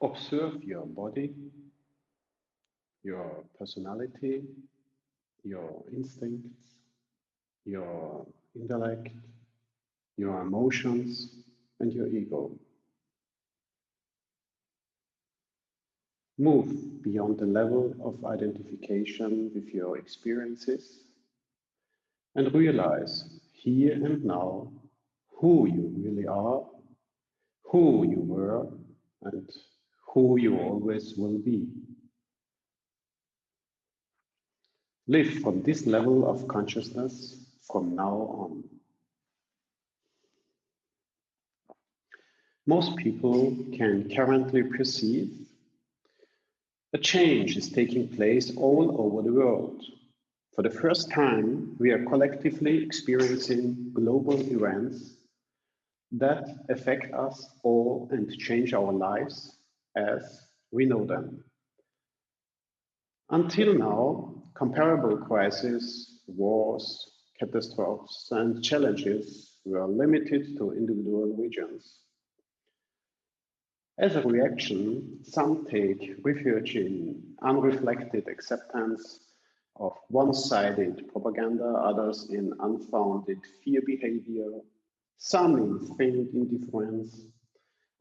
Observe your body, your personality, your instincts, your intellect, your emotions, and your ego. Move beyond the level of identification with your experiences and realize here and now who you really are, who you were, and who you always will be. Live from this level of consciousness from now on. Most people can currently perceive a change is taking place all over the world. For the first time, we are collectively experiencing global events that affect us all and change our lives as we know them. Until now, comparable crises, wars, catastrophes, and challenges were limited to individual regions. As a reaction, some take refuge in unreflected acceptance of one-sided propaganda, others in unfounded fear behavior, some in feigned indifference,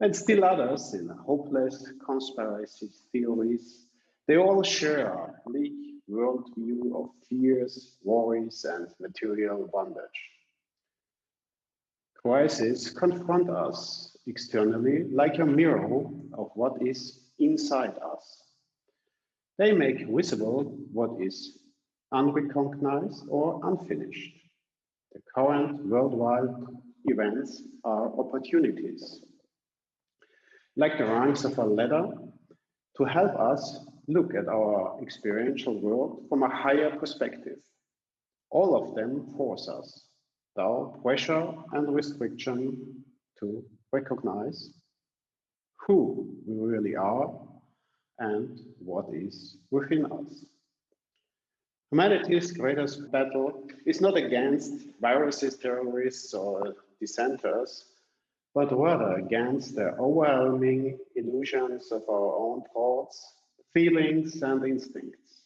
and still others in hopeless conspiracy theories. They all share a bleak worldview of fears, worries, and material bondage. Crises confront us externally like a mirror of what is inside us. They make visible what is unrecognized or unfinished. The current worldwide events are opportunities, like the rungs of a ladder, to help us look at our experiential world from a higher perspective. All of them force us, through pressure and restriction, to recognize who we really are and what is within us. Humanity's greatest battle is not against viruses, terrorists, or dissenters, but rather against the overwhelming illusions of our own thoughts, feelings, and instincts.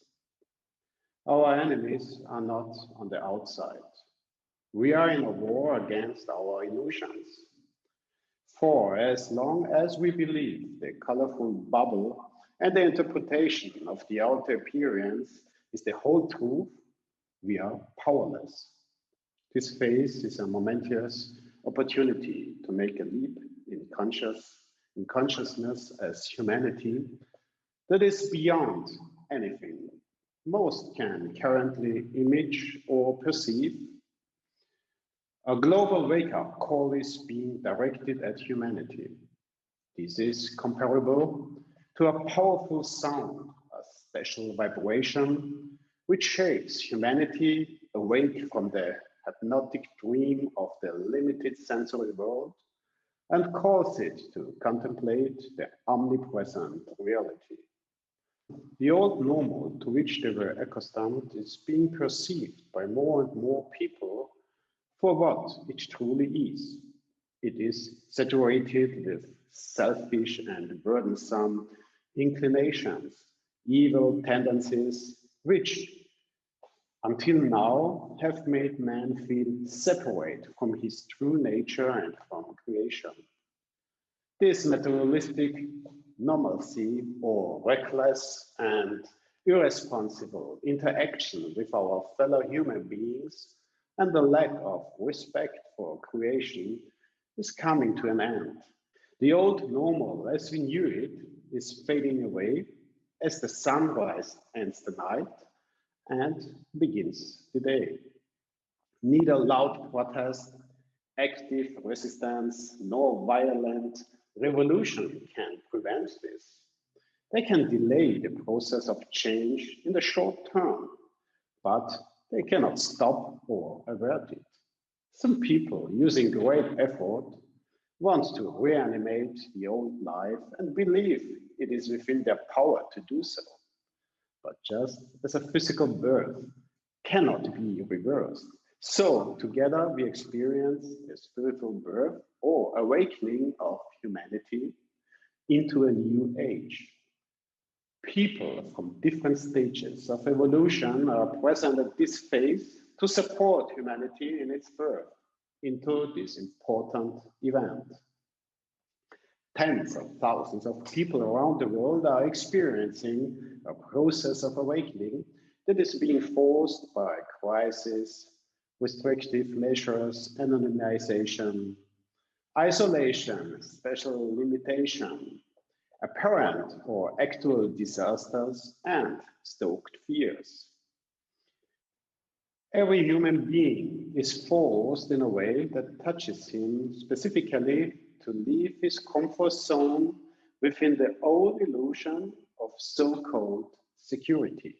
Our enemies are not on the outside. We are in a war against our illusions. For as long as we believe the colorful bubble and the interpretation of the outer appearance is the whole truth, we are powerless. This phase is a momentous opportunity to make a leap in consciousness as humanity that is beyond anything most can currently image or perceive. A global wake-up call is being directed at humanity. This is comparable to a powerful sound, a special vibration, which shakes humanity awake from the hypnotic dream of the limited sensory world and calls it to contemplate the omnipresent reality. The old normal to which they were accustomed is being perceived by more and more people for what it truly is. It is saturated with selfish and burdensome inclinations, evil tendencies, which until now have made man feel separate from his true nature and from creation. This materialistic normalcy or reckless and irresponsible interaction with our fellow human beings and the lack of respect for creation is coming to an end. The old normal, as we knew it, is fading away as the sunrise ends the night and begins the day. Neither loud protest, active resistance, nor violent revolution can prevent this. They can delay the process of change in the short term, but they cannot stop or avert it. Some people, using great effort, want to reanimate the old life and believe it is within their power to do so. But just as a physical birth cannot be reversed, so together we experience the spiritual birth or awakening of humanity into a new age. People from different stages of evolution are present at this phase to support humanity in its birth into this important event. Tens of thousands of people around the world are experiencing a process of awakening that is being forced by crisis, restrictive measures, anonymization, isolation, special limitation, apparent or actual disasters, and stoked fears. Every human being is forced in a way that touches him specifically to leave his comfort zone within the old illusion of so-called security.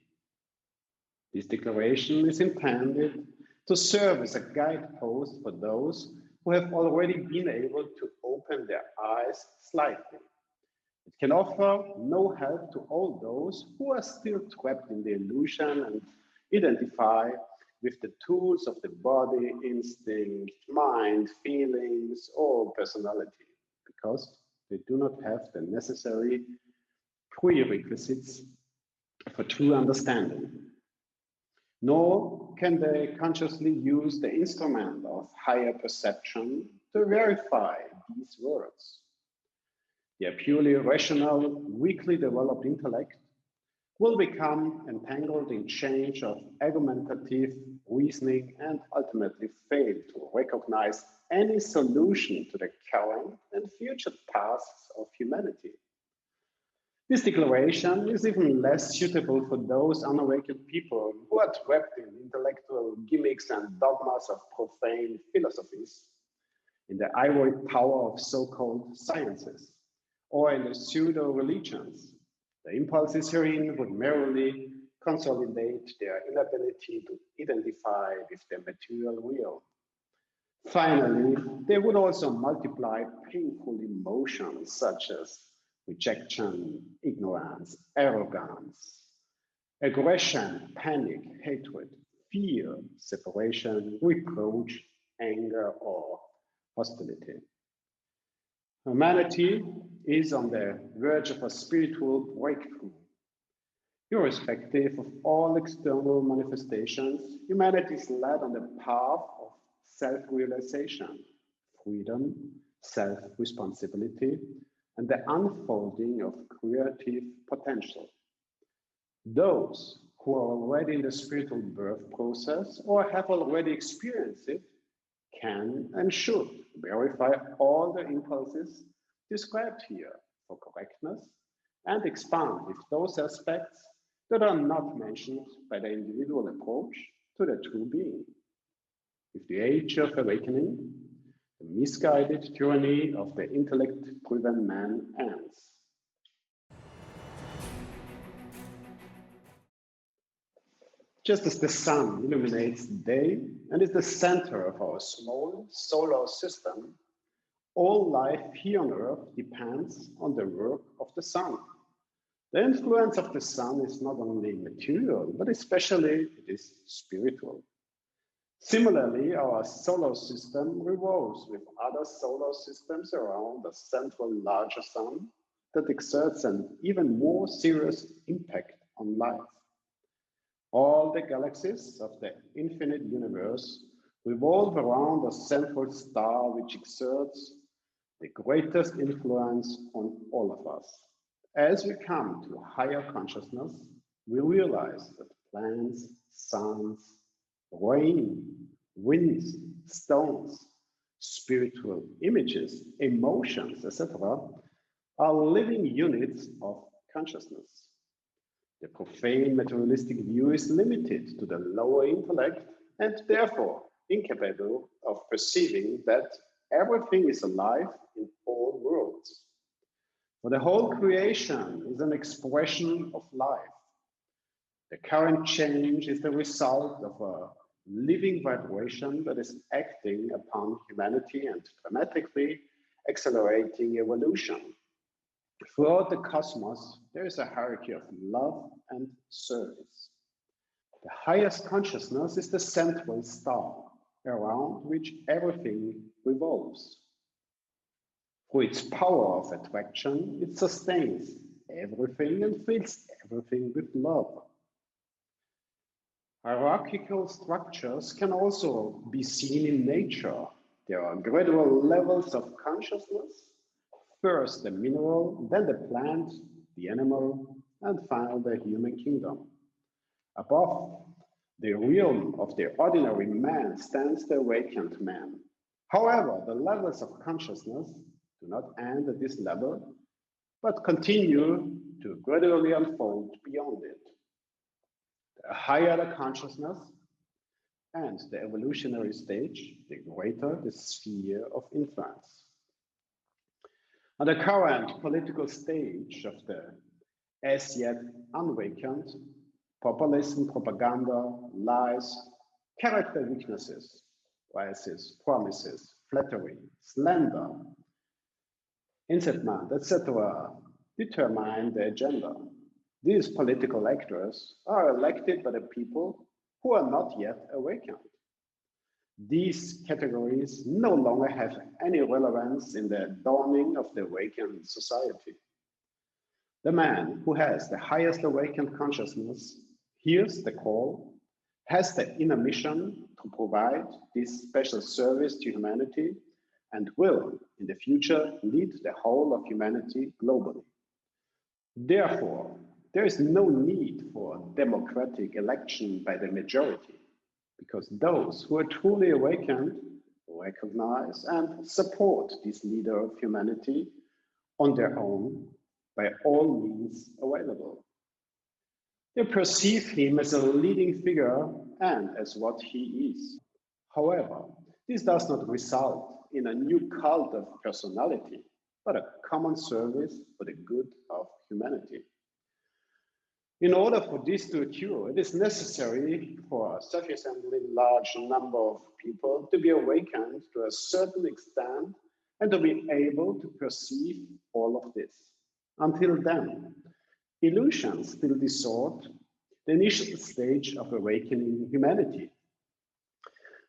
This declaration is intended to serve as a guidepost for those who have already been able to open their eyes slightly. It can offer no help to all those who are still trapped in the illusion and identify with the tools of the body, instinct, mind, feelings, or personality, because they do not have the necessary prerequisites for true understanding. Nor can they consciously use the instrument of higher perception to verify these words. Their purely rational, weakly developed intellect will become entangled in chains of argumentative reasoning and ultimately fail to recognize any solution to the current and future tasks of humanity. This declaration is even less suitable for those unawakened people who are trapped in intellectual gimmicks and dogmas of profane philosophies, in the ivory tower of so-called sciences, or in the pseudo-religions. The impulses herein would merely consolidate their inability to identify with the material real. Finally, they would also multiply painful emotions such as rejection, ignorance, arrogance, aggression, panic, hatred, fear, separation, reproach, anger, or hostility. Humanity is on the verge of a spiritual breakthrough. Irrespective of all external manifestations, humanity is led on the path of self-realization, freedom, self-responsibility, and the unfolding of creative potential. Those who are already in the spiritual birth process or have already experienced it can and should verify all the impulses described here for correctness and expand with those aspects that are not mentioned by the individual approach to the true being. With the age of awakening, the misguided tyranny of the intellect-driven man ends. Just as the sun illuminates the day and is the center of our small solar system, all life here on Earth depends on the work of the sun. The influence of the sun is not only material, but especially it is spiritual. Similarly, our solar system revolves with other solar systems around a central larger sun that exerts an even more serious impact on life. All the galaxies of the infinite universe revolve around a central star which exerts the greatest influence on all of us. As we come to higher consciousness, we realize that plants, suns, rain, winds, stones, spiritual images, emotions, etc., are living units of consciousness. The profane materialistic view is limited to the lower intellect and therefore incapable of perceiving that everything is alive in all worlds. For the whole creation is an expression of life. The current change is the result of a living vibration that is acting upon humanity and dramatically accelerating evolution. Throughout the cosmos, there is a hierarchy of love and service. The highest consciousness is the central star, around which everything revolves. Through its power of attraction, it sustains everything and fills everything with love. Hierarchical structures can also be seen in nature. There are gradual levels of consciousness. First the mineral, then the plant, the animal, and finally the human kingdom. Above the realm of the ordinary man stands the awakened man. However, the levels of consciousness do not end at this level, but continue to gradually unfold beyond it. The higher the consciousness and the evolutionary stage, the greater the sphere of influence. On the current political stage of the as yet unawakened, populism, propaganda, lies, character weaknesses, biases, promises, flattery, slander, incitement, etc., determine the agenda. These political actors are elected by the people who are not yet awakened. These categories no longer have any relevance in the dawning of the awakened society. The man who has the highest awakened consciousness hears the call, has the inner mission to provide this special service to humanity, and will, in the future, lead the whole of humanity globally. Therefore, there is no need for democratic election by the majority, because those who are truly awakened recognize and support this leader of humanity on their own by all means available. They perceive him as a leading figure and as what he is. However, this does not result in a new cult of personality, but a common service for the good of humanity. In order for this to occur, it is necessary for a sufficiently large number of people to be awakened to a certain extent and to be able to perceive all of this. Until then, illusions still distort the initial stage of awakening humanity.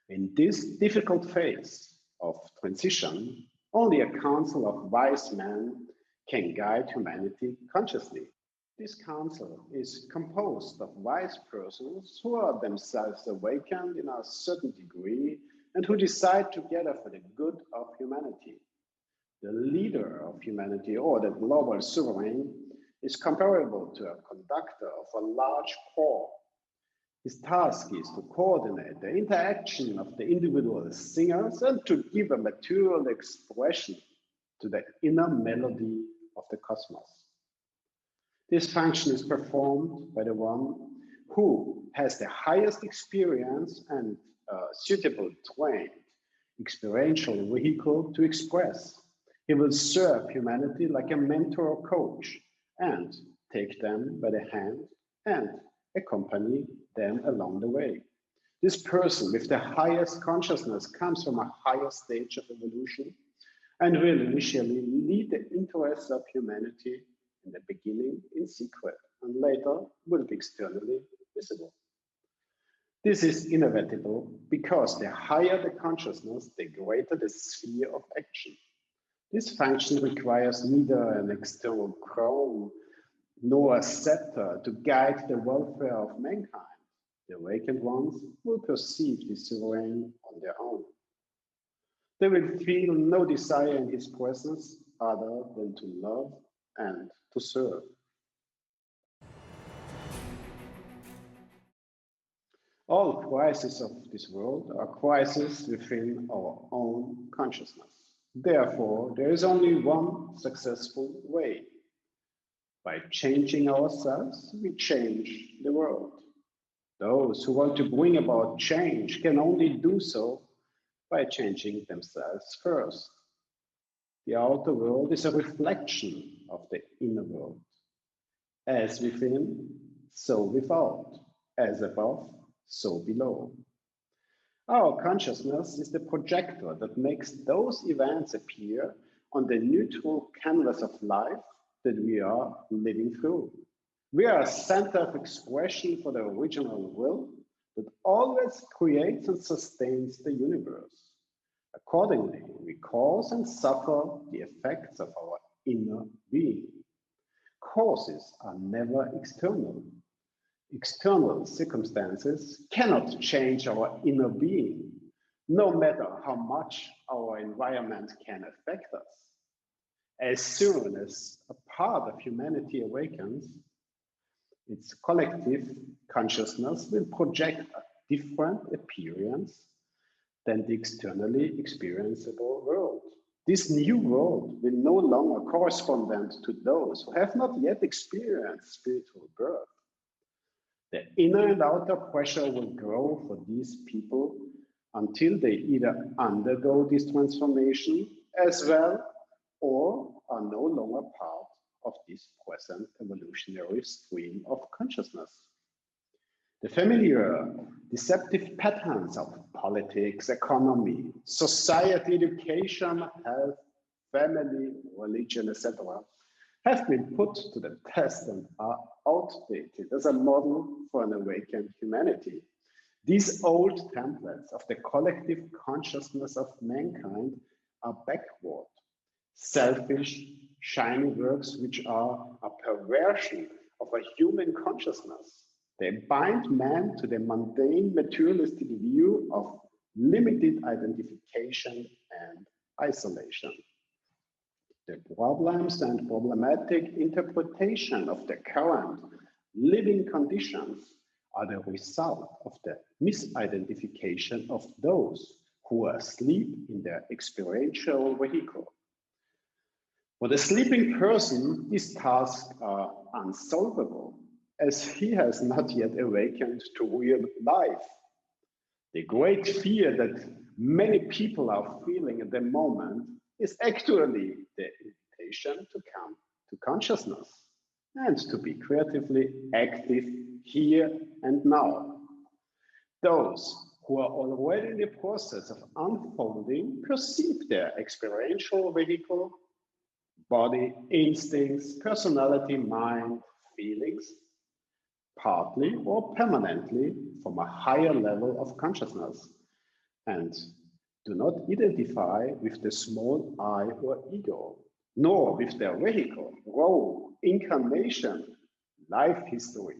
In this difficult phase of transition, only a council of wise men can guide humanity consciously. This council is composed of wise persons who are themselves awakened in a certain degree and who decide together for the good of humanity. The leader of humanity, or the global sovereign, is comparable to a conductor of a large choir. His task is to coordinate the interaction of the individual singers and to give a material expression to the inner melody of the cosmos. This function is performed by the one who has the highest experience and a suitable trained experiential vehicle to express. He will serve humanity like a mentor or coach and take them by the hand and accompany them along the way. This person with the highest consciousness comes from a higher stage of evolution and will initially lead the interests of humanity in the beginning in secret and later will be externally visible. This is inevitable because the higher the consciousness, the greater the sphere of action. This function requires neither an external crown nor a scepter to guide the welfare of mankind. The awakened ones will perceive this sovereign on their own. They will feel no desire in his presence other than to love and to serve. All crises of this world are crises within our own consciousness. Therefore, there is only one successful way. By changing ourselves, we change the world. Those who want to bring about change can only do so by changing themselves first. The outer world is a reflection of the inner world. As within, so without. As above, so below. Our consciousness is the projector that makes those events appear on the neutral canvas of life that we are living through. We are a center of expression for the original will that always creates and sustains the universe. Accordingly, we cause and suffer the effects of our inner being. Causes are never external. External circumstances cannot change our inner being, no matter how much our environment can affect us. As soon as a part of humanity awakens, its collective consciousness will project a different appearance than the externally experienceable world. This new world will no longer correspond to those who have not yet experienced spiritual birth. The inner and outer pressure will grow for these people until they either undergo this transformation as well or are no longer part of this present evolutionary stream of consciousness. The familiar deceptive patterns of politics, economy, society, education, health, family, religion, etc., have been put to the test and are outdated as a model for an awakened humanity. These old templates of the collective consciousness of mankind are backward, selfish, shiny works which are a perversion of a human consciousness. They bind man to the mundane materialistic view of limited identification and isolation. The problems and problematic interpretation of the current living conditions are the result of the misidentification of those who are asleep in their experiential vehicle. For the sleeping person, these tasks are unsolvable, as he has not yet awakened to real life. The great fear that many people are feeling at the moment is actually the invitation to come to consciousness and to be creatively active here and now. Those who are already in the process of unfolding perceive their experiential vehicle, body, instincts, personality, mind, feelings, partly or permanently from a higher level of consciousness, and do not identify with the small I or ego, nor with their vehicle, role, incarnation, life history,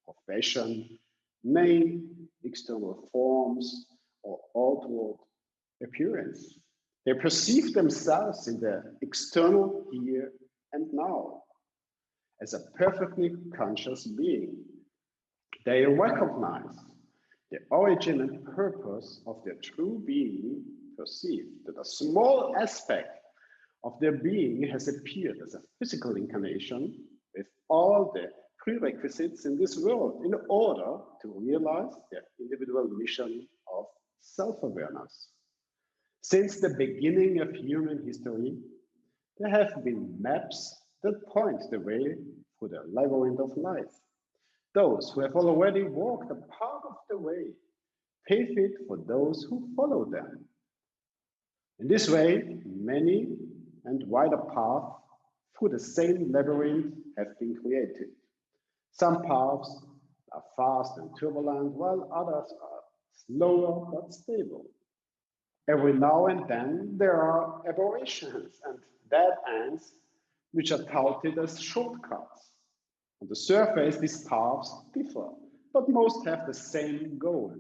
profession, name, external forms, or outward appearance. They perceive themselves in the external here and now as a perfectly conscious being. They recognize the origin and purpose of their true being, perceive that a small aspect of their being has appeared as a physical incarnation with all the prerequisites in this world in order to realize their individual mission of self-awareness. Since the beginning of human history, there have been maps that point the way through the labyrinth of life. Those who have already walked a part of the way pave it for those who follow them. In this way, many and wider paths through the same labyrinth have been created. Some paths are fast and turbulent, while others are slower but stable. Every now and then, there are aberrations and dead ends which are touted as shortcuts. On the surface, these paths differ, but most have the same goal.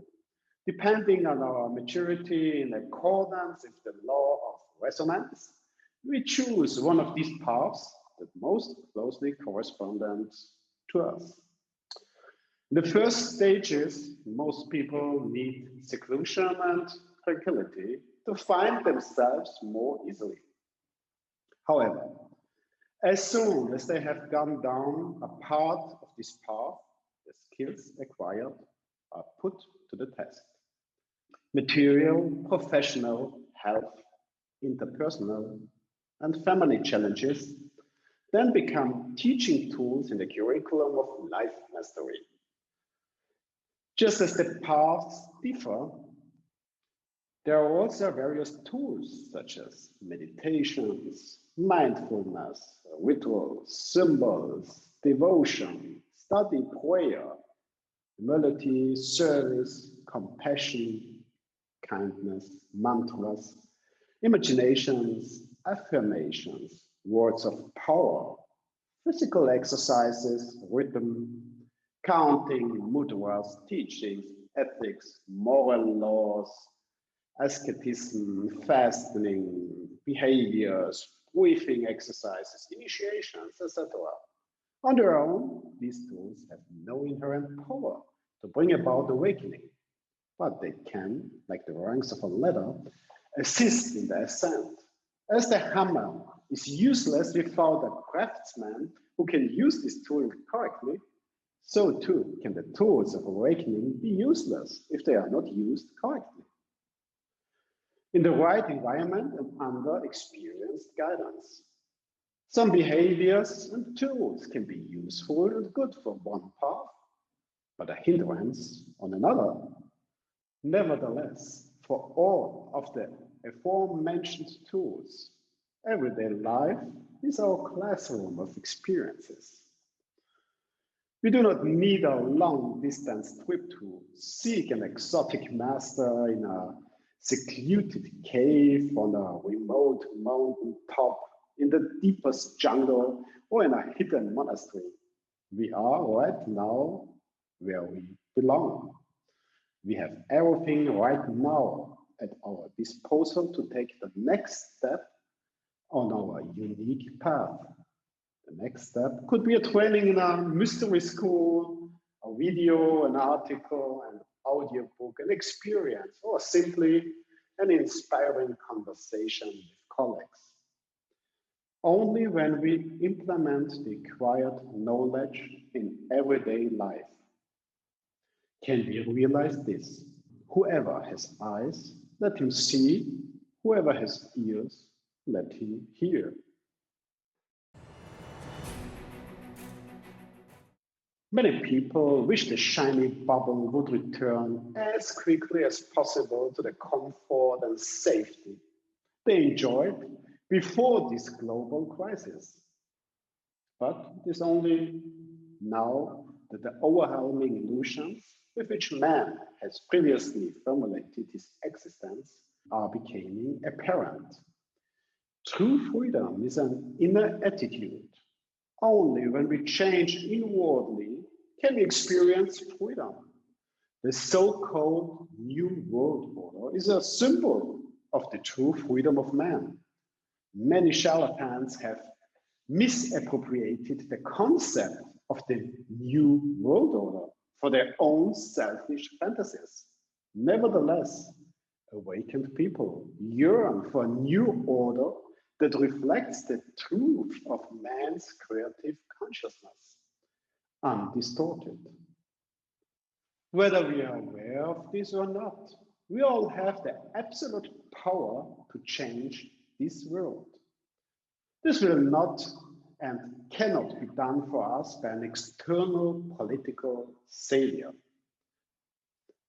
Depending on our maturity in accordance with the law of resonance, we choose one of these paths that most closely corresponds to us. In the first stages, most people need seclusion and tranquility to find themselves more easily. However, as soon as they have gone down a part of this path, the skills acquired are put to the test. Material, professional, health, interpersonal, and family challenges then become teaching tools in the curriculum of life mastery. Just as the paths differ, there are also various tools such as meditations, mindfulness, rituals, symbols, devotion, study, prayer, humility, service, compassion, kindness, mantras, Imaginations, affirmations, words of power, physical exercises, rhythm, counting, mudras, teachings, ethics, moral laws, asceticism, fasting, behaviors, breathing exercises, initiations, etc. On their own, these tools have no inherent power to bring about awakening, but they can, like the rungs of a ladder, assist in the ascent. As the hammer is useless without a craftsman who can use this tool correctly, so too can the tools of awakening be useless if they are not used correctly. In the right environment and under experienced guidance. Some behaviors and tools can be useful and good for one path, but a hindrance on another. Nevertheless, for all of the aforementioned tools, everyday life is our classroom of experiences. We do not need a long-distance trip to seek an exotic master in a secluded cave on a remote mountain top in the deepest jungle or in a hidden monastery. We are right now where we belong. We have everything right now at our disposal to take the next step on our unique path. The next step could be a training in a mystery school, a video, an article, an audiobook, an experience, or simply an inspiring conversation with colleagues. Only when we implement the acquired knowledge in everyday life can we realize this. Whoever has eyes, let him see. Whoever has ears, let him hear. Many people wish the shiny bubble would return as quickly as possible to the comfort and safety they enjoyed before this global crisis. But it is only now that the overwhelming illusions with which man has previously formulated his existence are becoming apparent. True freedom is an inner attitude. Only when we change inwardly can we experience freedom. The so-called New World Order is a symbol of the true freedom of man. Many charlatans have misappropriated the concept of the New World Order for their own selfish fantasies. Nevertheless, awakened people yearn for a new order that reflects the truth of man's creative consciousness, undistorted. Whether we are aware of this or not, we all have the absolute power to change this world. This will not and cannot be done for us by an external political savior.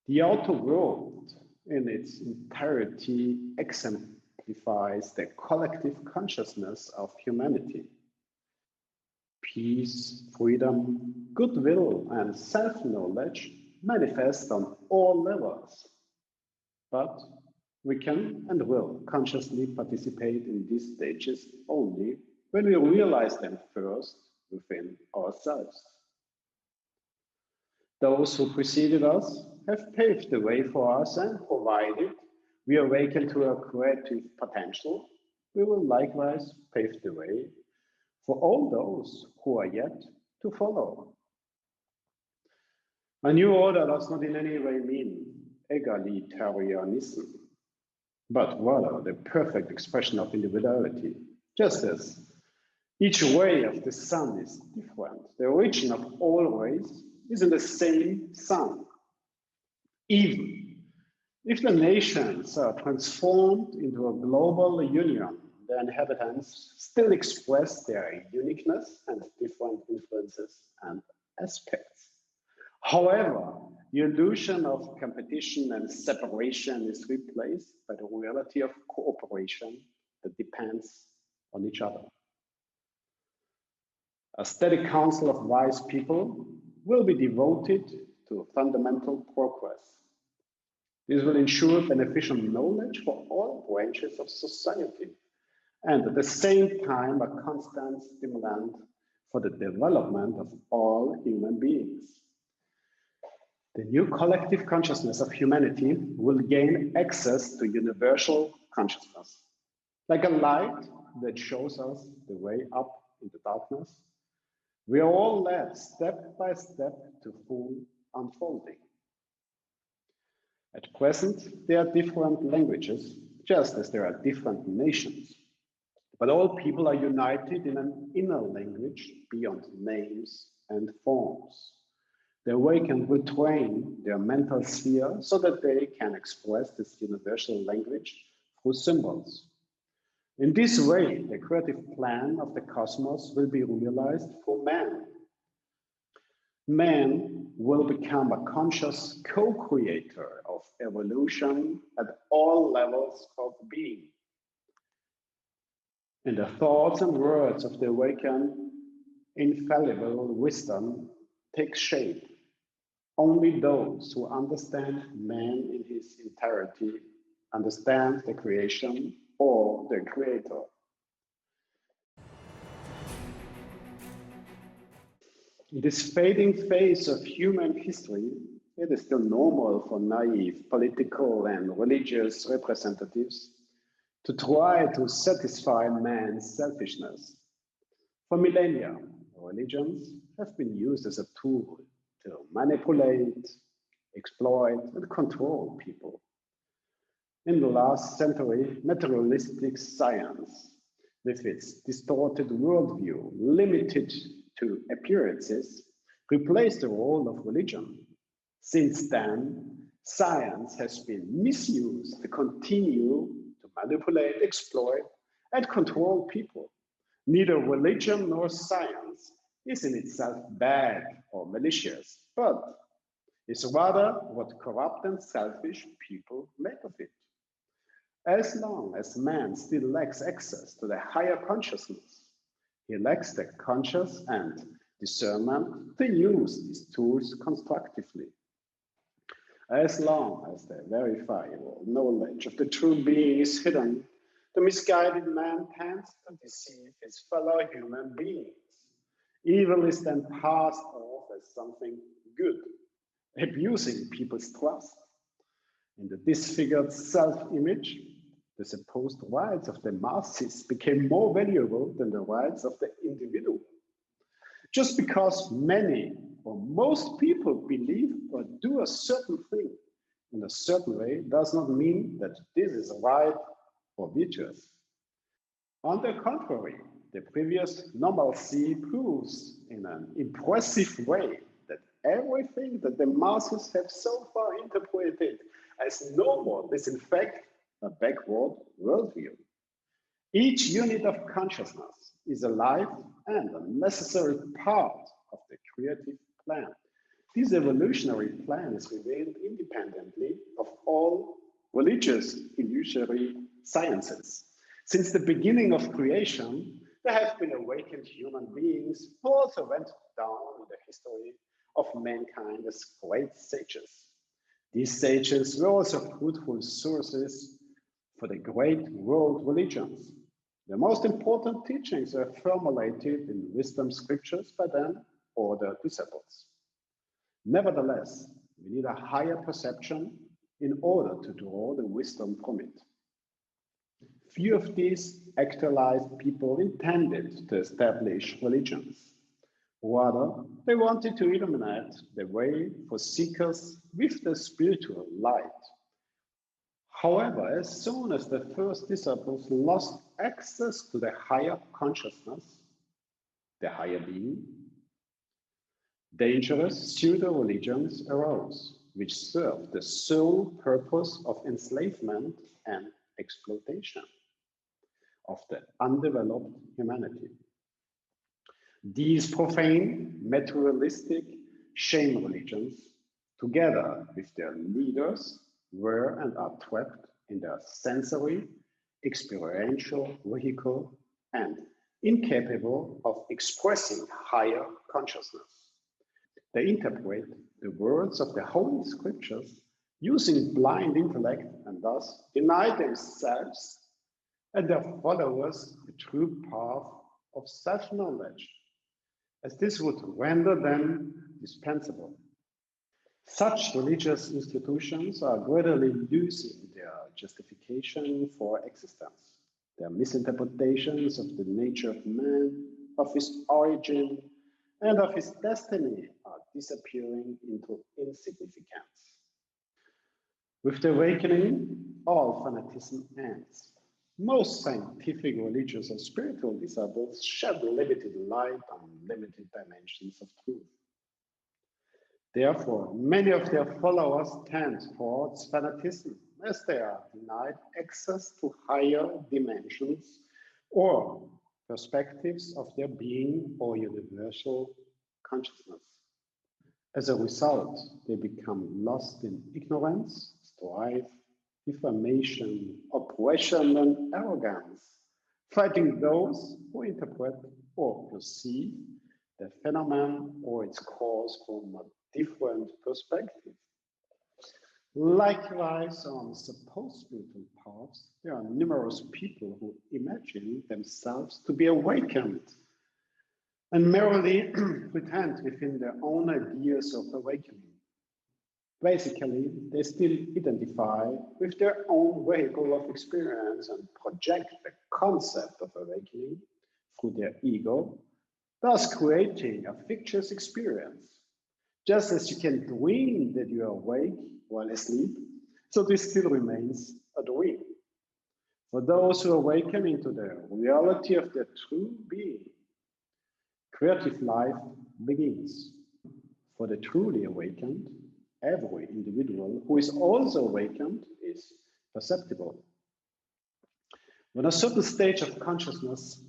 The outer world in its entirety exemplifies the collective consciousness of humanity. Peace, freedom, goodwill, and self-knowledge manifest on all levels. But we can and will consciously participate in these stages only when we realize them first within ourselves. Those who preceded us have paved the way for us, and provided we awaken to our creative potential, we will likewise pave the way for all those who are yet to follow. A new order does not in any way mean egalitarianism, but rather the perfect expression of individuality. Just as each ray of the sun is different, the origin of all rays is in the same sun. Even if the nations are transformed into a global union, the inhabitants still express their uniqueness and different influences and aspects. However, the illusion of competition and separation is replaced by the reality of cooperation that depends on each other. A steady council of wise people will be devoted to fundamental progress. This will ensure beneficial knowledge for all branches of society and at the same time a constant stimulant for the development of all human beings. The new collective consciousness of humanity will gain access to universal consciousness. Like a light that shows us the way up in the darkness, we are all led step by step to full unfolding. At present, there are different languages, just as there are different nations. But all people are united in an inner language beyond names and forms. The awakened will train their mental sphere so that they can express this universal language through symbols. In this way, the creative plan of the cosmos will be realized for man. Man will become a conscious co-creator of evolution at all levels of being. In the thoughts and words of the awakened, infallible wisdom takes shape. Only those who understand man in his entirety understand the creation or the creator. In this fading phase of human history, it is still normal for naive political and religious representatives to try to satisfy man's selfishness. For millennia, religions have been used as a tool to manipulate, exploit, and control people. In the last century, materialistic science, with its distorted worldview limited to appearances, replaced the role of religion. Since then, science has been misused to continue to manipulate, exploit, and control people. Neither religion nor science is in itself bad or malicious, but is rather what corrupt and selfish people make of it. As long as man still lacks access to the higher consciousness, he lacks the conscious and discernment to use these tools constructively. As long as the verifiable knowledge of the true being is hidden, the misguided man tends to deceive his fellow human beings. Evil is then passed off as something good, abusing people's trust. In the disfigured self-image, the supposed rights of the masses became more valuable than the rights of the individual. Just because many or most people believe or do a certain thing in a certain way does not mean that this is right or virtuous. On the contrary, the previous normalcy proves in an impressive way that everything that the masses have so far interpreted as normal is in fact a backward worldview. Each unit of consciousness is a life and a necessary part of the creative plan. This evolutionary plan is revealed independently of all religious illusory sciences. Since the beginning of creation, there have been awakened human beings who also went down in the history of mankind as great sages. These sages were also fruitful sources for the great world religions. The most important teachings were formulated in wisdom scriptures by them or their disciples. Nevertheless, we need a higher perception in order to draw the wisdom from it. Few of these actualized people intended to establish religions. Rather, they wanted to illuminate the way for seekers with the spiritual light. However, as soon as the first disciples lost access to the higher consciousness, the higher being, dangerous pseudo-religions arose, which served the sole purpose of enslavement and exploitation of the undeveloped humanity. These profane, materialistic shame religions, together with their leaders, were and are trapped in their sensory, experiential vehicle and incapable of expressing higher consciousness. They interpret the words of the Holy Scriptures using blind intellect and thus deny themselves and their followers the true path of self-knowledge, as this would render them dispensable. Such religious institutions are gradually losing their justification for existence. Their misinterpretations of the nature of man, of his origin, and of his destiny are disappearing into insignificance. With the awakening, all fanatism ends. Most scientific, religious, or spiritual disciples shed limited light on limited dimensions of truth. Therefore, many of their followers tend towards fanatism as they are denied access to higher dimensions or perspectives of their being or universal consciousness. As a result, they become lost in ignorance, strife, defamation, oppression, and arrogance, fighting those who interpret or perceive the phenomenon or its cause from a different perspective. Likewise, on supposed spiritual paths, there are numerous people who imagine themselves to be awakened and merely pretend within their own ideas of awakening. Basically, they still identify with their own vehicle of experience and project the concept of awakening through their ego, thus creating a fictitious experience. Just as you can dream that you are awake while asleep, so this still remains a dream. For those who awaken into the reality of their true being, creative life begins. For the truly awakened, every individual who is also awakened is perceptible. When a certain stage of consciousness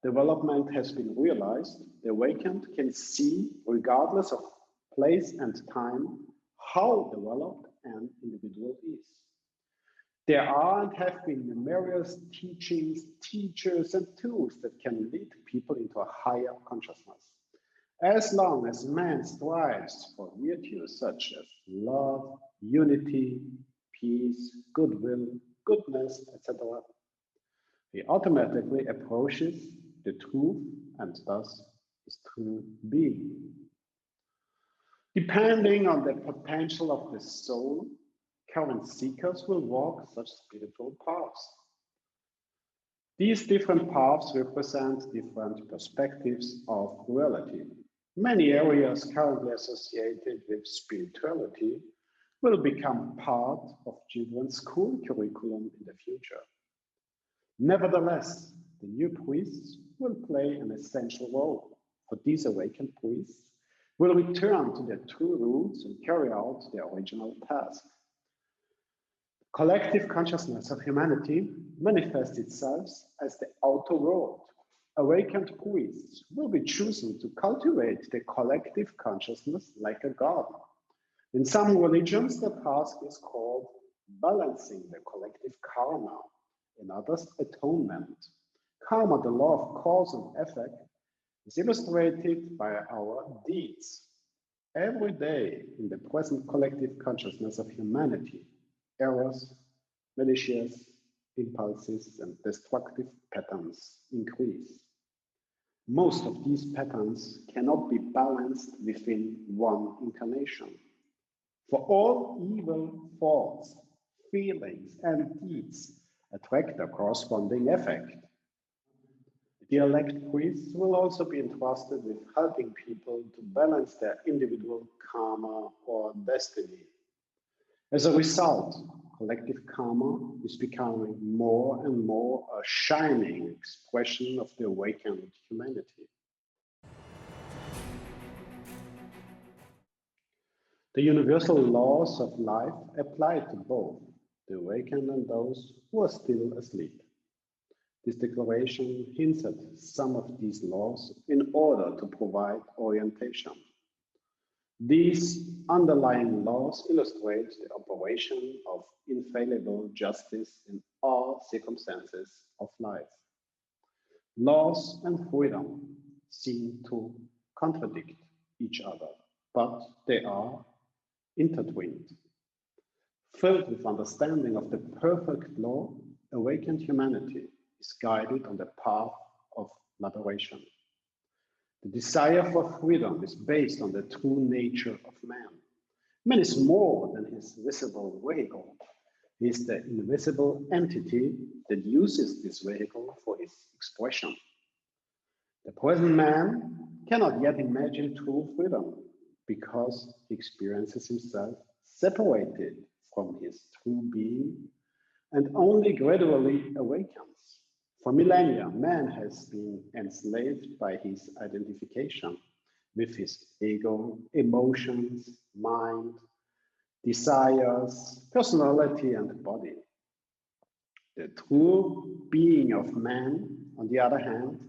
development has been realized, the awakened can see, regardless of place and time, how developed an individual is. There are and have been numerous teachings, teachers, and tools that can lead people into a higher consciousness. As long as man strives for virtues such as love, unity, peace, goodwill, goodness, etc., he automatically approaches the truth and thus his true being. Depending on the potential of the soul, current seekers will walk such spiritual paths. These different paths represent different perspectives of reality. Many areas currently associated with spirituality will become part of children's school curriculum in the future. Nevertheless, the new priests will play an essential role, for these awakened priests will return to their true roots and carry out their original task. Collective consciousness of humanity manifests itself as the outer world. Awakened priests will be chosen to cultivate the collective consciousness like a garden. In some religions, the task is called balancing the collective karma, in others, atonement. Karma, the law of cause and effect, is illustrated by our deeds. Every day in the present collective consciousness of humanity, errors, malicious impulses, and destructive patterns increase. Most of these patterns cannot be balanced within one incarnation. For all evil thoughts, feelings, and deeds attract a corresponding effect. The elect priests will also be entrusted with helping people to balance their individual karma or destiny. As a result, collective karma is becoming more and more a shining expression of the awakened humanity. The universal laws of life apply to both the awakened and those who are still asleep. This declaration hints at some of these laws in order to provide orientation. These underlying laws illustrate the operation of infallible justice in all circumstances of life. Laws and freedom seem to contradict each other, but they are intertwined. Filled with understanding of the perfect law, awakened humanity is guided on the path of liberation. The desire for freedom is based on the true nature of man. Man is more than his visible vehicle. He is the invisible entity that uses this vehicle for his expression. The present man cannot yet imagine true freedom because he experiences himself separated from his true being and only gradually awakens. For millennia, man has been enslaved by his identification with his ego, emotions, mind, desires, personality, and body. The true being of man, on the other hand,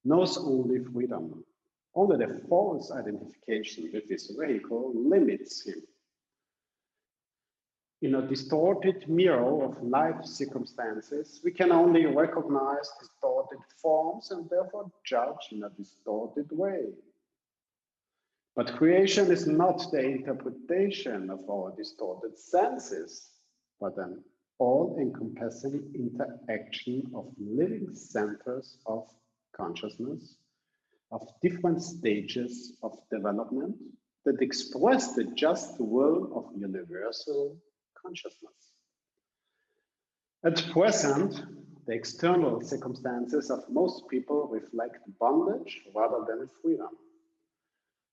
knows only freedom. Only the false identification with his vehicle limits him. In a distorted mirror of life circumstances, we can only recognize distorted forms and therefore judge in a distorted way. But creation is not the interpretation of our distorted senses, but an all-encompassing interaction of living centers of consciousness, of different stages of development that express the just will of universal consciousness. At present, the external circumstances of most people reflect bondage rather than freedom.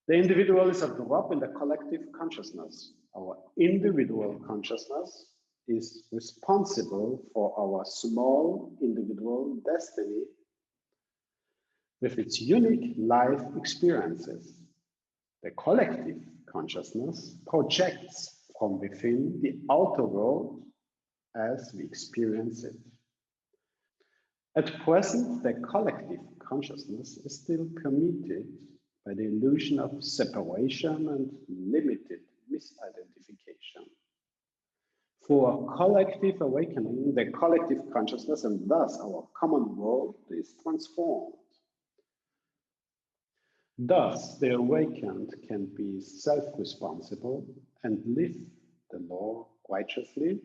The individual is a drop in the collective consciousness. Our individual consciousness is responsible for our small individual destiny with its unique life experiences. The collective consciousness projects from within the outer world as we experience it. At present, the collective consciousness is still permitted by the illusion of separation and limited misidentification. For collective awakening, the collective consciousness and thus our common world is transformed. Thus, the awakened can be self-responsible and live the law righteously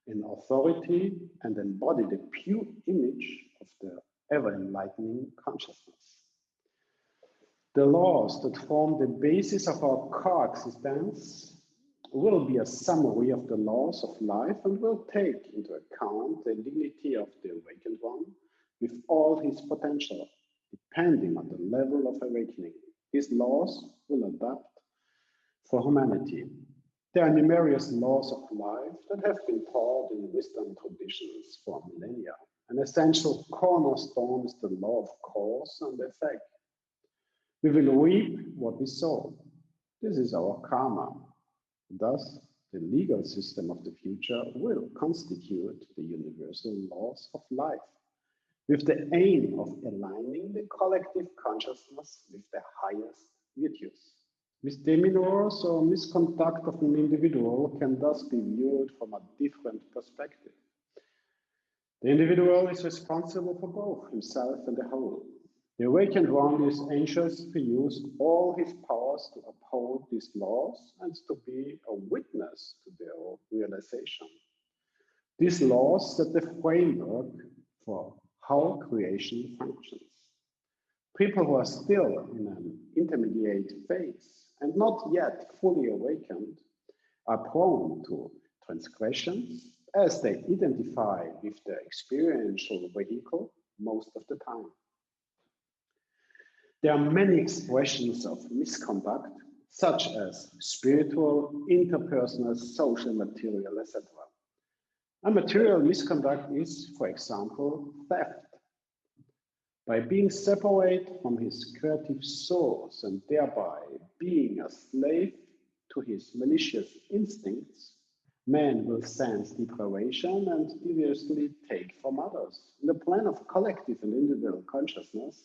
in authority and embody the pure image of the ever-enlightening consciousness. The laws that form the basis of our coexistence will be a summary of the laws of life and will take into account the dignity of the awakened one with all his potential, depending on the level of awakening. These laws will adapt for humanity. There are numerous laws of life that have been taught in wisdom traditions for millennia. An essential cornerstone is the law of cause and effect. We will reap what we sow. This is our karma. Thus, the legal system of the future will constitute the universal laws of life, with the aim of aligning the collective consciousness with the highest virtues. Misdemeanors or misconduct of an individual can thus be viewed from a different perspective. The individual is responsible for both himself and the whole. The awakened one is anxious to use all his powers to uphold these laws and to be a witness to their realization. These laws set the framework for how creation functions. People who are still in an intermediate phase and not yet fully awakened are prone to transgressions as they identify with the experiential vehicle most of the time. There are many expressions of misconduct, such as spiritual, interpersonal, social, material, etc. A material misconduct is, for example, theft. By being separate from his creative source and thereby being a slave to his malicious instincts, man will sense deprivation and deviously take from others. In the plan of collective and individual consciousness,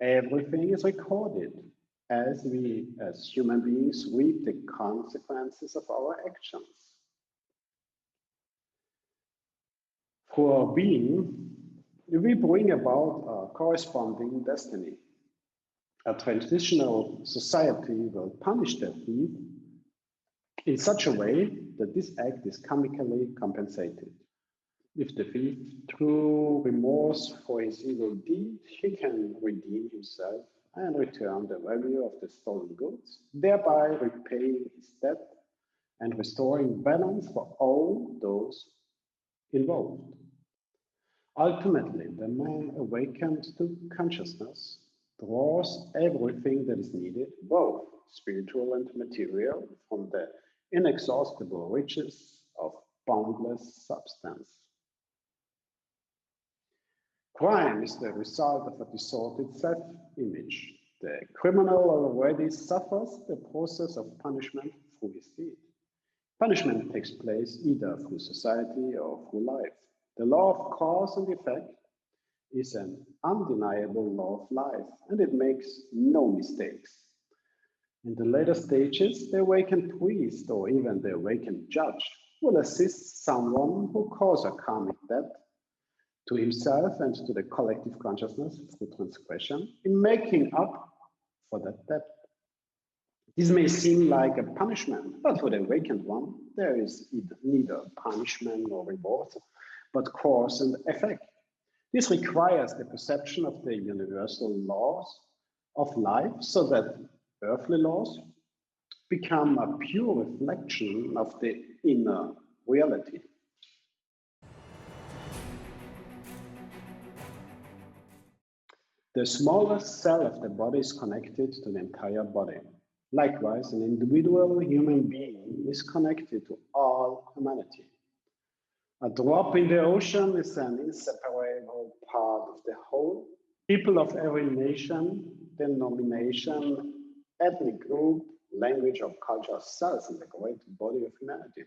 everything is recorded as we, as human beings, reap the consequences of our actions. For our being, we bring about a corresponding destiny. A transitional society will punish the thief in such a way that this act is chemically compensated. If the thief, through remorse for his evil deed, he can redeem himself and return the value of the stolen goods, thereby repaying his debt and restoring balance for all those involved. Ultimately, the man awakened to consciousness draws everything that is needed, both spiritual and material, from the inexhaustible riches of boundless substance. Crime is the result of a distorted self-image. The criminal already suffers the process of punishment through his deed. Punishment takes place either through society or through life. The law of cause and effect is an undeniable law of life, and it makes no mistakes. In the later stages, the awakened priest or even the awakened judge will assist someone who caused a karmic debt to himself and to the collective consciousness through transgression in making up for that debt. This may seem like a punishment, but for the awakened one, there is neither punishment nor reward, but cause and effect. This requires the perception of the universal laws of life so that earthly laws become a pure reflection of the inner reality. The smallest cell of the body is connected to the entire body. Likewise, an individual human being is connected to all humanity. A drop in the ocean is an inseparable part of the whole. People of every nation, denomination, ethnic group, language, or culture cells in the great body of humanity.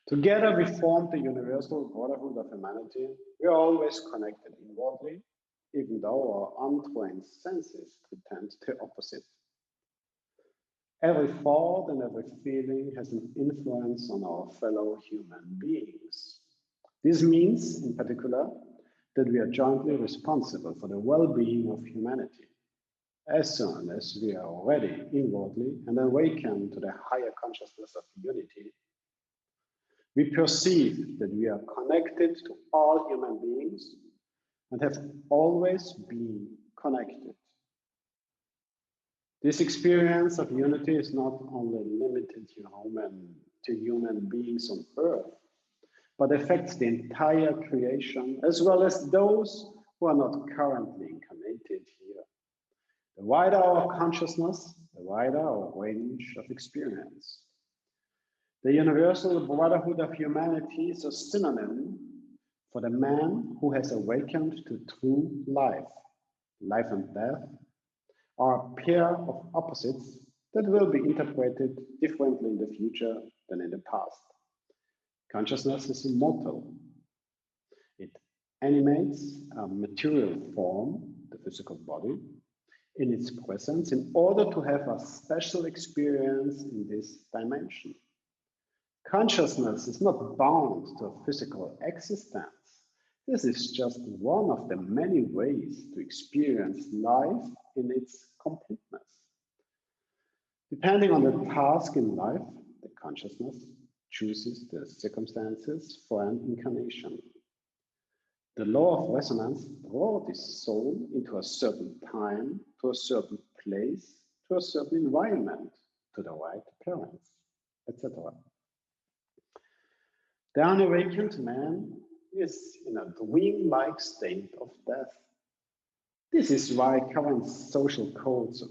Together we form the universal brotherhood of humanity. We are always connected inwardly, even though our untrained senses pretend the opposite. Every thought and every feeling has an influence on our fellow human beings. This means, in particular, that we are jointly responsible for the well-being of humanity. As soon as we are ready inwardly and awaken to the higher consciousness of unity, we perceive that we are connected to all human beings and have always been connected. This experience of unity is not only limited to human beings on Earth, but affects the entire creation, as well as those who are not currently incarnated here. The wider our consciousness, the wider our range of experience. The universal brotherhood of humanity is a synonym for the man who has awakened to true life. Life and death are a pair of opposites that will be interpreted differently in the future than in the past. Consciousness is immortal. It animates a material form, the physical body, in its presence in order to have a special experience in this dimension. Consciousness is not bound to a physical existence. This is just one of the many ways to experience life in its completeness. Depending on the task in life, the consciousness chooses the circumstances for an incarnation. The law of resonance brought this soul into a certain time, to a certain place, to a certain environment, to the right parents, etc. The unawakened man is in a dream-like state of death. This is why current social codes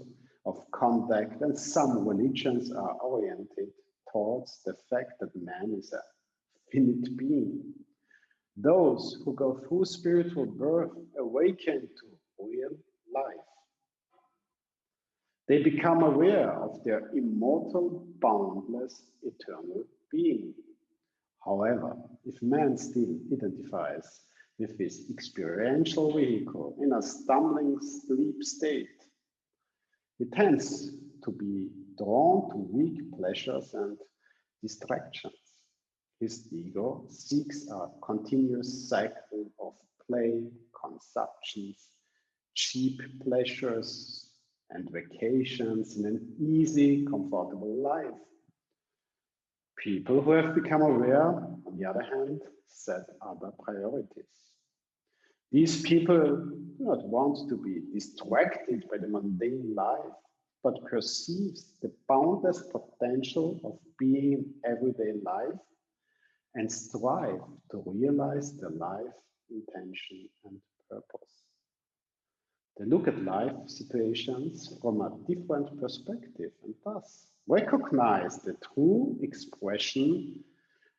of conduct and some religions are oriented towards the fact that man is a finite being. Those who go through spiritual birth awaken to real life. They become aware of their immortal, boundless, eternal being. However, if man still identifies with his experiential vehicle in a stumbling sleep state, he tends to be drawn to weak pleasures and distractions. His ego seeks a continuous cycle of play, consumptions, cheap pleasures, and vacations in an easy, comfortable life. People who have become aware, on the other hand, set other priorities. These people do not want to be distracted by the mundane life, but perceives the boundless potential of being in everyday life and strive to realize their life intention and purpose. They look at life situations from a different perspective and thus recognize the true expression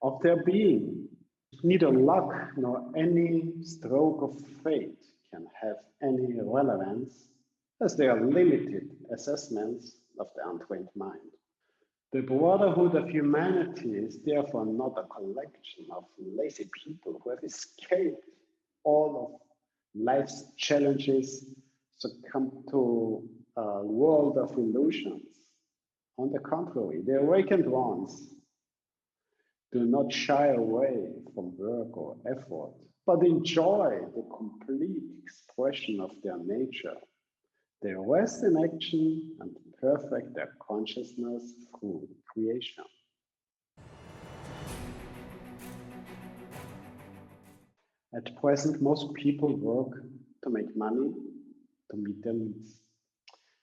of their being. Neither luck nor any stroke of fate can have any relevance as they are limited assessments of the untrained mind. The brotherhood of humanity is therefore not a collection of lazy people who have escaped all of life's challenges, succumb to a world of illusions. On the contrary, the awakened ones do not shy away from work or effort, but enjoy the complete expression of their nature. They rest in action and perfect their consciousness through creation. At present, most people work to make money to meet their needs.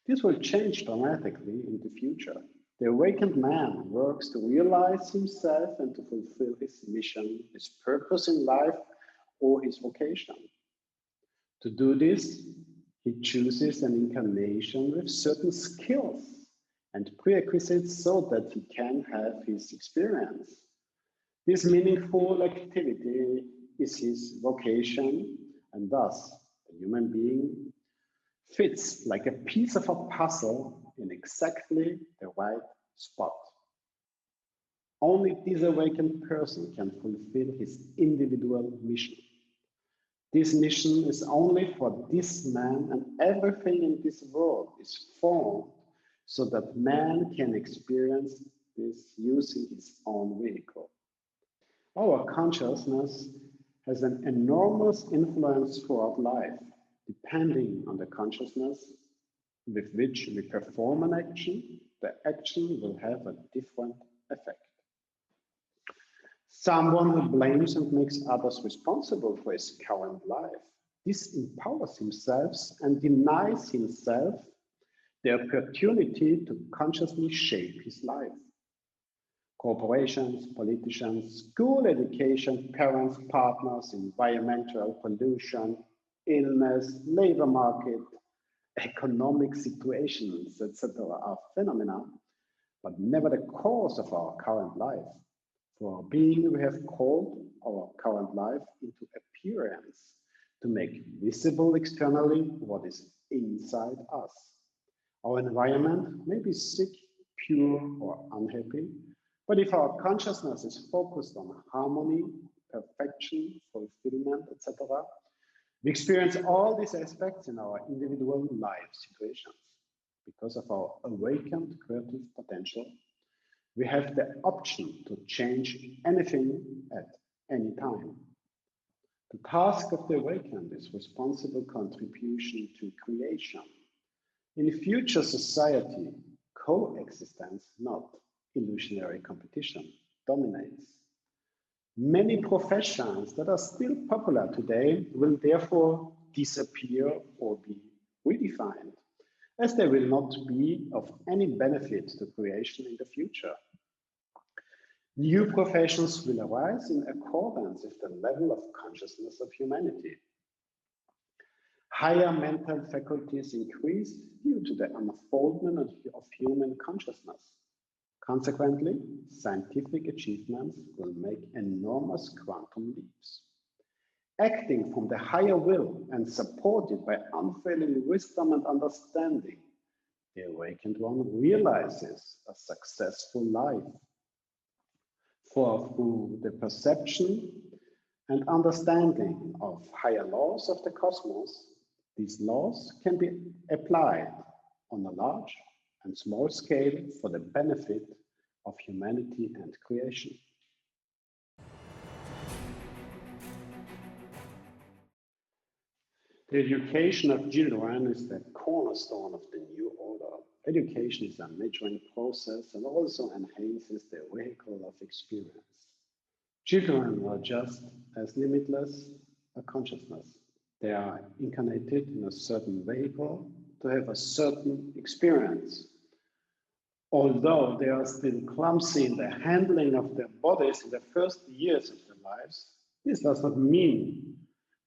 This will change dramatically in the future. The awakened man works to realize himself and to fulfill his mission, his purpose in life, or his vocation. To do this, he chooses an incarnation with certain skills and prerequisites so that he can have his experience. This meaningful activity is his vocation, and thus the human being fits like a piece of a puzzle in exactly the right spot. Only this awakened person can fulfill his individual mission. This mission is only for this man, and everything in this world is formed so that man can experience this using his own vehicle. Our consciousness has an enormous influence throughout life, depending on the consciousness with which we perform an action. The action will have a different effect. Someone who blames and makes others responsible for his current life disempowers himself and denies himself the opportunity to consciously shape his life. Corporations, politicians, school education, parents, partners, environmental pollution, illness, labor market, economic situations, etc. are phenomena, but never the cause of our current life. For our being, we have called our current life into appearance to make visible externally what is inside us. Our environment may be sick, pure, or unhappy, but if our consciousness is focused on harmony, perfection, fulfillment, etc., we experience all these aspects in our individual life situations. Because of our awakened creative potential, we have the option to change anything at any time. The task of the awakened is responsible contribution to creation. In a future society, coexistence, not illusionary competition, dominates. Many professions that are still popular today will therefore disappear or be redefined, as they will not be of any benefit to creation in the future. New professions will arise in accordance with the level of consciousness of humanity. Higher mental faculties increase due to the unfoldment of human consciousness. Consequently, scientific achievements will make enormous quantum leaps. Acting from the higher will and supported by unfailing wisdom and understanding, the awakened one realizes a successful life. For through the perception and understanding of higher laws of the cosmos, these laws can be applied on a large and small scale for the benefit of humanity and creation. The education of children is the cornerstone of the new order. Education is a maturing process and also enhances the vehicle of experience. Children are just as limitless a consciousness. They are incarnated in a certain vehicle to have a certain experience. Although they are still clumsy in the handling of their bodies in the first years of their lives, this does not mean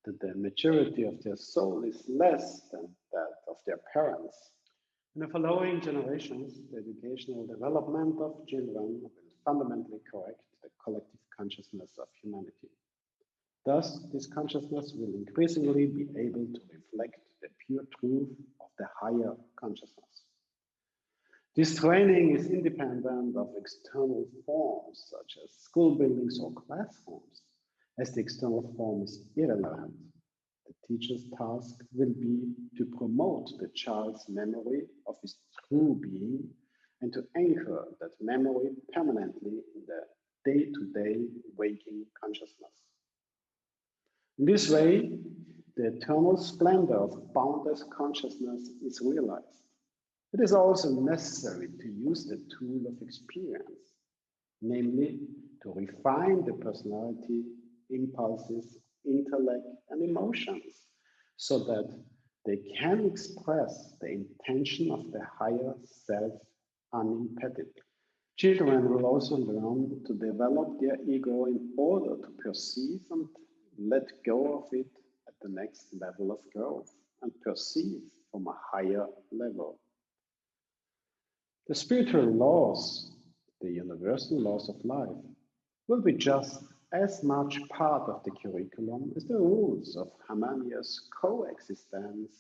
that the maturity of their soul is less than that of their parents. In the following generations, the educational development of children will fundamentally correct the collective consciousness of humanity. Thus, this consciousness will increasingly be able to reflect the pure truth of the higher consciousness. This training is independent of external forms such as school buildings or classrooms, as the external form is irrelevant. The teacher's task will be to promote the child's memory of his true being and to anchor that memory permanently in the day-to-day waking consciousness. In this way, the eternal splendor of boundless consciousness is realized. It is also necessary to use the tool of experience, namely to refine the personality, impulses, intellect, and emotions so that they can express the intention of the higher self unimpeded. Children will also learn to develop their ego in order to perceive and let go of it at the next level of growth and perceive from a higher level. The spiritual laws, the universal laws of life, will be just as much part of the curriculum as the rules of harmonious coexistence,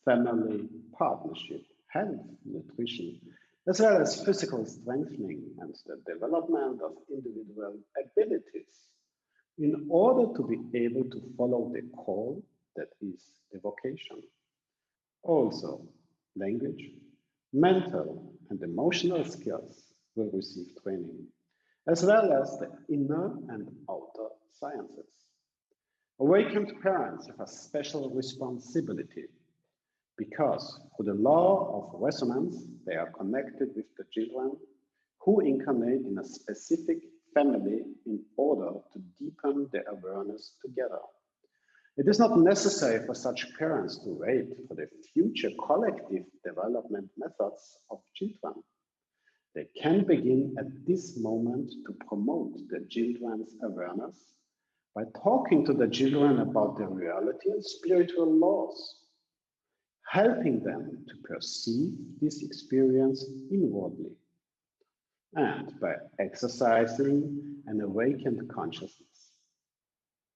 family, partnership, health, nutrition, as well as physical strengthening and the development of individual abilities in order to be able to follow the call that is the vocation. Also, language, mental and emotional skills will receive training, as well as the inner and outer sciences. Awakened parents have a special responsibility because through the law of resonance, they are connected with the children who incarnate in a specific family in order to deepen their awareness together. It is not necessary for such parents to wait for the future collective development methods of children. They can begin at this moment to promote the children's awareness by talking to the children about the reality and spiritual laws, helping them to perceive this experience inwardly, and by exercising an awakened consciousness.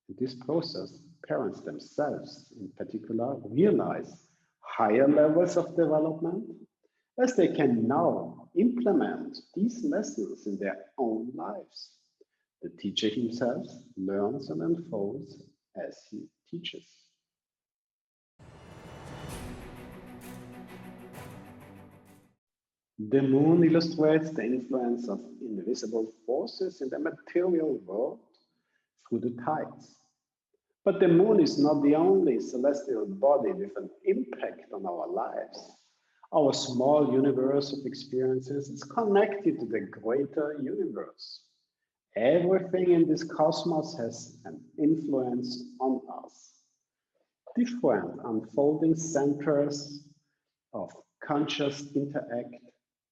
In this process, parents themselves, in particular, realize higher levels of development as they can now implement these lessons in their own lives. The teacher himself learns and unfolds as he teaches. The moon illustrates the influence of invisible forces in the material world through the tides. But the moon is not the only celestial body with an impact on our lives. Our small universe of experiences is connected to the greater universe. Everything in this cosmos has an influence on us. Different unfolding centers of conscious interact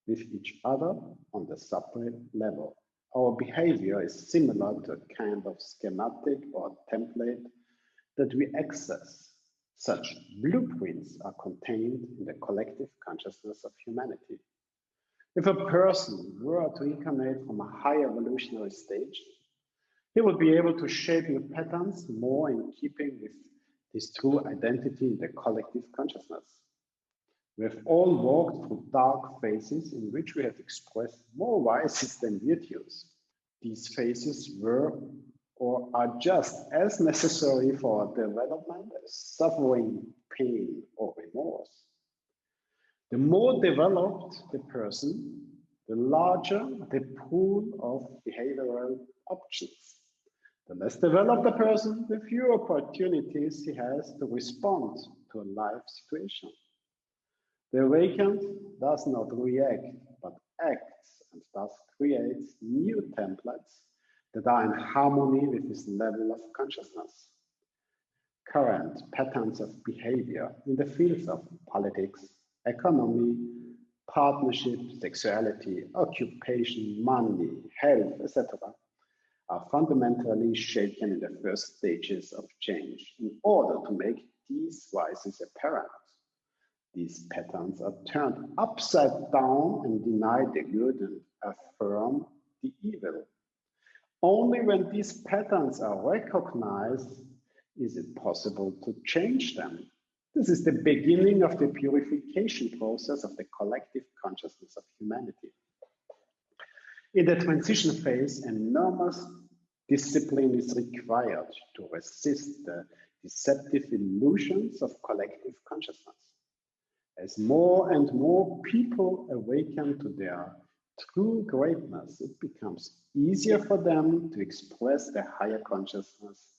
with each other on the separate level. Our behavior is similar to a kind of schematic or template that we access. Such blueprints are contained in the collective consciousness of humanity. If a person were to incarnate from a high evolutionary stage, he would be able to shape new patterns more in keeping with his true identity in the collective consciousness. We have all walked through dark phases in which we have expressed more vices than virtues. These phases were or are just as necessary for our development as suffering, pain, or remorse. The more developed the person, the larger the pool of behavioral options. The less developed the person, the fewer opportunities he has to respond to a life situation. The awakened does not react, but acts, and thus creates new templates that are in harmony with his level of consciousness. Current patterns of behavior in the fields of politics, economy, partnership, sexuality, occupation, money, health, etc., are fundamentally shaken in the first stages of change in order to make these rises apparent. These patterns are turned upside down and deny the good and affirm the evil. Only when these patterns are recognized is it possible to change them. This is the beginning of the purification process of the collective consciousness of humanity. In the transition phase, enormous discipline is required to resist the deceptive illusions of collective consciousness. As more and more people awaken to their true greatness, it becomes easier for them to express their higher consciousness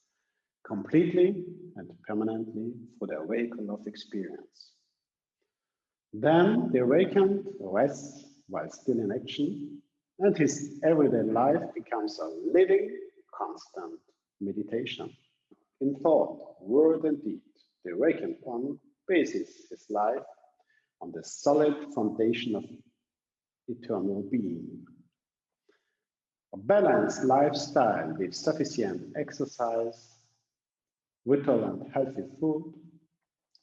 completely and permanently through the vehicle of experience. Then the awakened rests while still in action, and his everyday life becomes a living, constant meditation. In thought, word, and deed, the awakened one bases his life on the solid foundation of eternal being. A balanced lifestyle with sufficient exercise, vital and healthy food,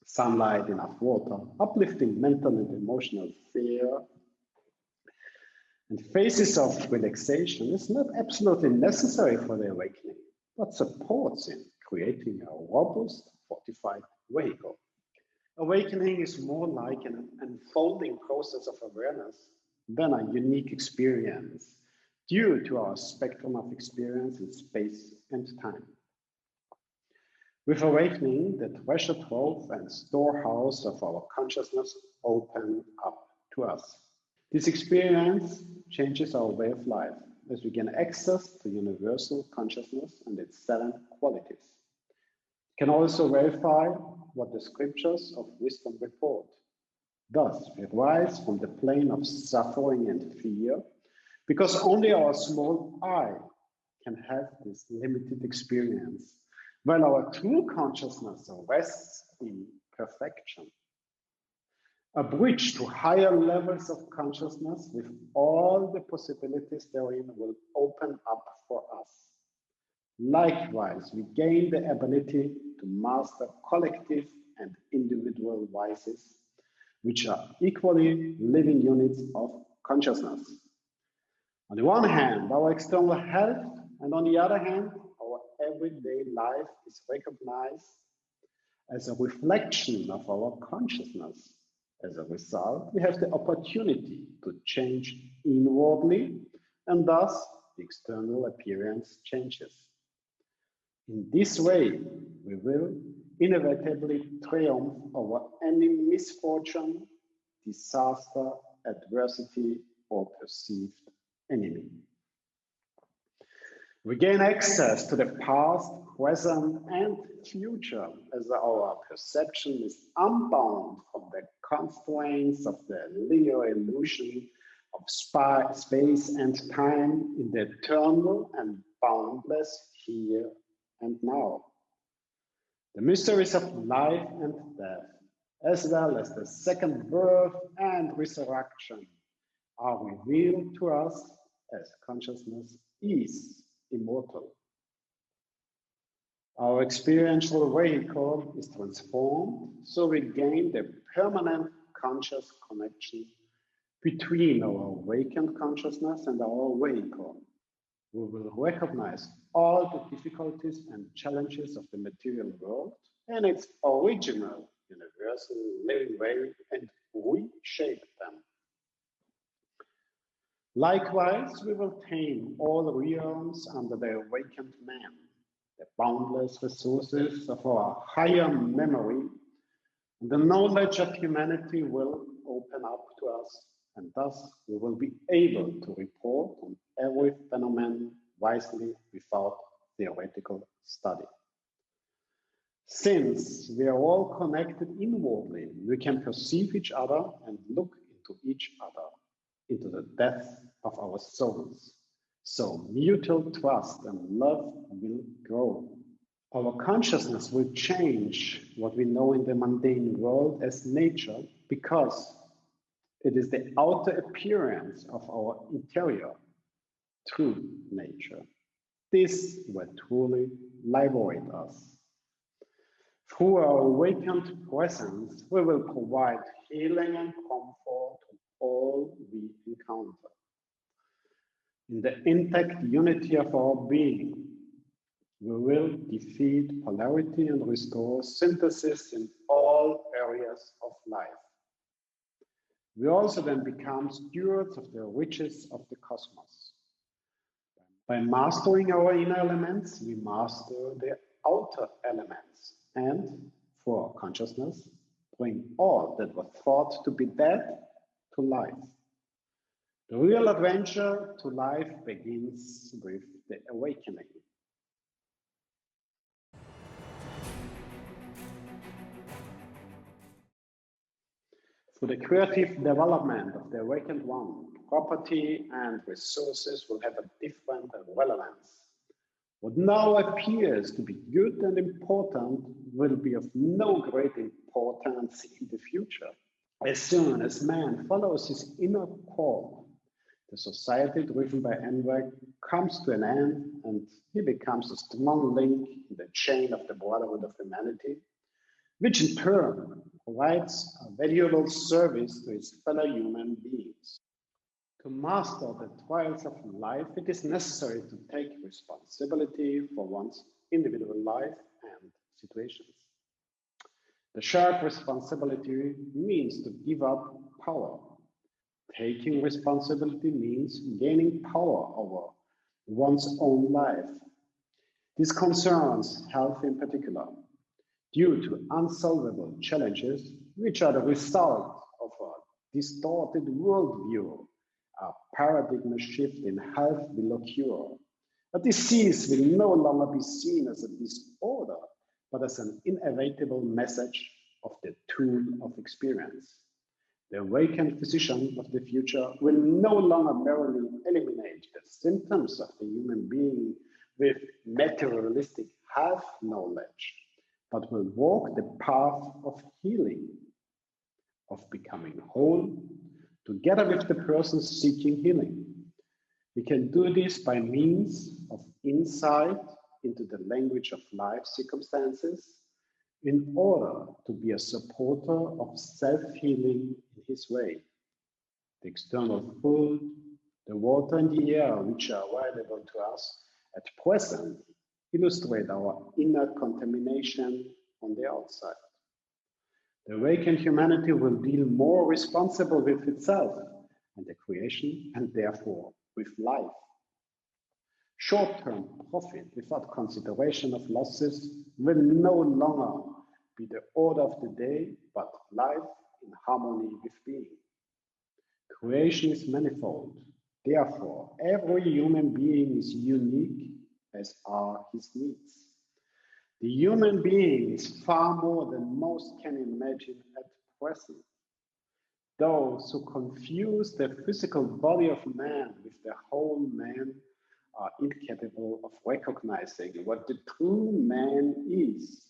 sunlight, enough water, uplifting mental and emotional fare, and phases of relaxation is not absolutely necessary for the awakening, but supports in creating a robust, fortified vehicle. Awakening is more like an unfolding process of awareness than a unique experience due to our spectrum of experience in space and time. With awakening, the treasure trove and storehouse of our consciousness open up to us. This experience changes our way of life as we gain access to universal consciousness and its 7 qualities. It can also verify what the scriptures of wisdom report. Thus, we rise from the plane of suffering and fear, because only our small I can have this limited experience, while our true consciousness rests in perfection. A bridge to higher levels of consciousness with all the possibilities therein will open up for us. Likewise, we gain the ability to master collective and individual vices, which are equally living units of consciousness. On the one hand, our external health, and on the other hand, our everyday life is recognized as a reflection of our consciousness. As a result, we have the opportunity to change inwardly, and thus the external appearance changes. In this way, we will inevitably triumph over any misfortune, disaster, adversity, or perceived enemy. We gain access to the past, present, and future as our perception is unbound from the constraints of the linear illusion of space and time in the eternal and boundless here and now. The mysteries of life and death, as well as the second birth and resurrection, are revealed to us as consciousness is immortal. Our experiential vehicle is transformed, so we gain the permanent conscious connection between our awakened consciousness and our vehicle. We will recognize all the difficulties and challenges of the material world and its original universal living way and reshape them. Likewise, we will tame all realms under the awakened man. The boundless resources of our higher memory and the knowledge of humanity will open up to us, and thus we will be able to report on every phenomenon wisely without theoretical study. Since we are all connected inwardly, we can perceive each other and look into each other, into the depth of our souls. So mutual trust and love will grow. Our consciousness will change what we know in the mundane world as nature, because it is the outer appearance of our interior, true nature. This will truly liberate us. Through our awakened presence, we will provide healing and comfort to all we encounter. In the intact unity of our being, we will defeat polarity and restore synthesis in all areas of life. We also then become stewards of the riches of the cosmos. By mastering our inner elements, we master the outer elements, and for our consciousness, bring all that was thought to be dead to life. The real adventure to life begins with the awakening. Through the creative development of the awakened one, property and resources will have a different relevance. What now appears to be good and important will be of no great importance in the future. As soon as man follows his inner call, the society driven by envy comes to an end, and he becomes a strong link in the chain of the brotherhood of humanity, which in turn provides a valuable service to his fellow human beings. To master the trials of life, it is necessary to take responsibility for one's individual life and situations. The shared responsibility means to give up power. Taking responsibility means gaining power over one's own life. This concerns health in particular, due to unsolvable challenges, which are the result of a distorted worldview. A paradigm shift in health will occur. A disease will no longer be seen as a disorder, but as an inevitable message of the tool of experience. The awakened physician of the future will no longer merely eliminate the symptoms of the human being with materialistic health knowledge, but will walk the path of healing, of becoming whole, together with the person seeking healing. We can do this by means of insight into the language of life circumstances, in order to be a supporter of self-healing in his way. The external food, the water and the air which are available to us at present illustrate our inner contamination on the outside. The awakened humanity will deal more responsible with itself and the creation, and therefore with life. Short-term profit without consideration of losses will no longer be the order of the day, but life in harmony with being. Creation is manifold. Therefore, every human being is unique, as are his needs. The human being is far more than most can imagine at present. Those who confuse the physical body of man with the whole man are incapable of recognizing what the true man is.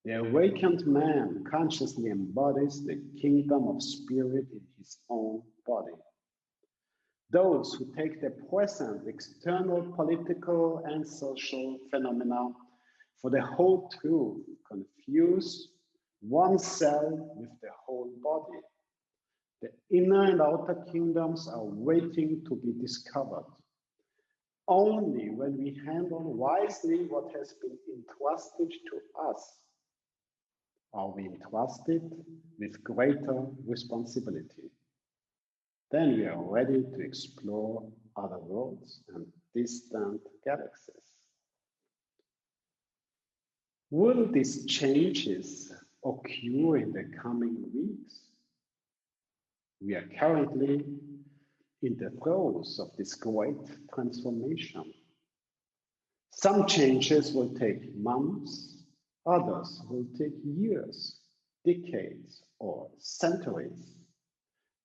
The awakened man consciously embodies the kingdom of spirit in his own body. Those who take the present external political and social phenomena for the whole truth confuse one cell with the whole body. The inner and outer kingdoms are waiting to be discovered. Only when we handle wisely what has been entrusted to us are we entrusted with greater responsibility. Then we are ready to explore other worlds and distant galaxies. Will these changes occur in the coming weeks? We are currently in the throes of this great transformation. Some changes will take months, others will take years, decades, or centuries.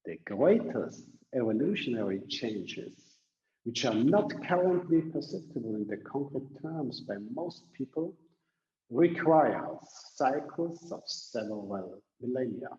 The greatest evolutionary changes, which are not currently perceptible in the concrete terms by most people, require cycles of several millennia.